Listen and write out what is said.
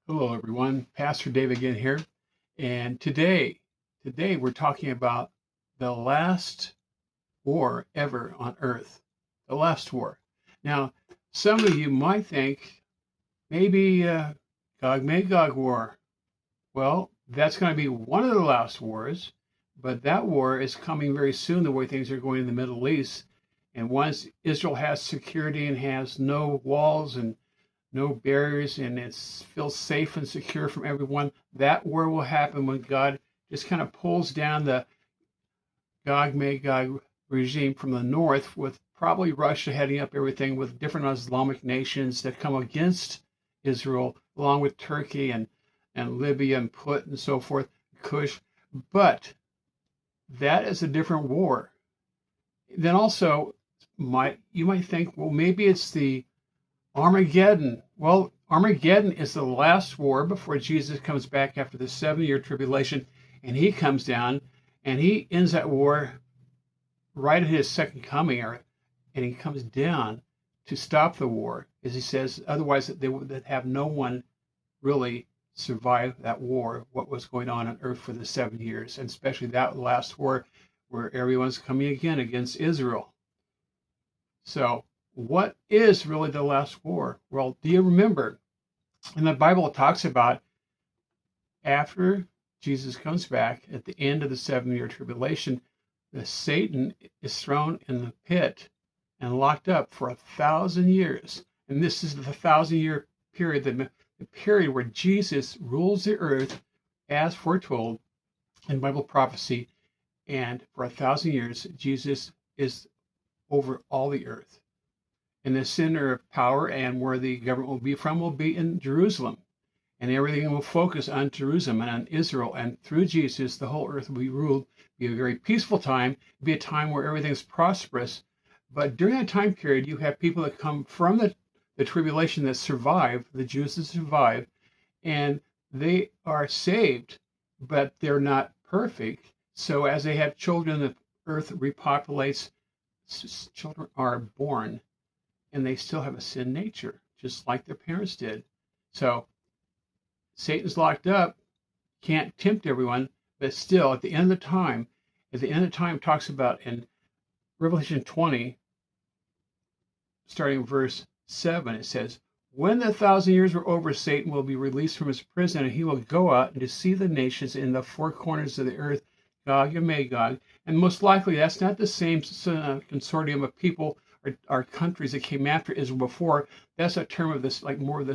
Hello, everyone. Pastor Dave again here. And today we're talking about the last war ever on earth. The last war. Now, some of you might think maybe Gog-Magog war. Well, that's going to be one of the last wars, but that war is coming very soon, the way things are going in the Middle East. And once Israel has security and has no walls and no barriers, and it feels safe and secure from everyone, that war will happen when God just kind of pulls down the Gog-Magog regime from the north, with probably Russia heading up everything, with different Islamic nations that come against Israel, along with Turkey and Libya and Put and so forth, Kush. But that is a different war. Then also, you might think, well, maybe it's the Armageddon. Well, Armageddon is the last war before Jesus comes back after the 7-year tribulation, and he comes down and he ends that war right at his second coming, and he comes down to stop the war, as he says. Otherwise, they would have no one really survive that war, what was going on earth for the 7 years, and especially that last war where everyone's coming again against Israel. So what is really the last war? Well, do you remember in the Bible it talks about after Jesus comes back at the end of the 7-year tribulation, that Satan is thrown in the pit and locked up for 1,000 years. And this is the 1,000-year period, the period where Jesus rules the earth as foretold in Bible prophecy. And for 1,000 years, Jesus is over all the earth. And the center of power and where the government will be from will be in Jerusalem. And everything will focus on Jerusalem and on Israel. And through Jesus, the whole earth will be ruled. It'll be a very peaceful time. It'll be a time where everything's prosperous. But during that time period, you have people that come from the tribulation that survive, the Jews that survive, and they are saved, but they're not perfect. So as they have children, the earth repopulates. Children are born, and they still have a sin nature, just like their parents did. So Satan's locked up, can't tempt everyone, but still, at the end of time, talks about in Revelation 20, starting verse 7, it says, when the 1,000 years were over, Satan will be released from his prison, and he will go out and deceive the nations in the four corners of the earth, Gog and Magog. And most likely that's not the same consortium of people or countries that came after Israel before. That's a term of this, like more of the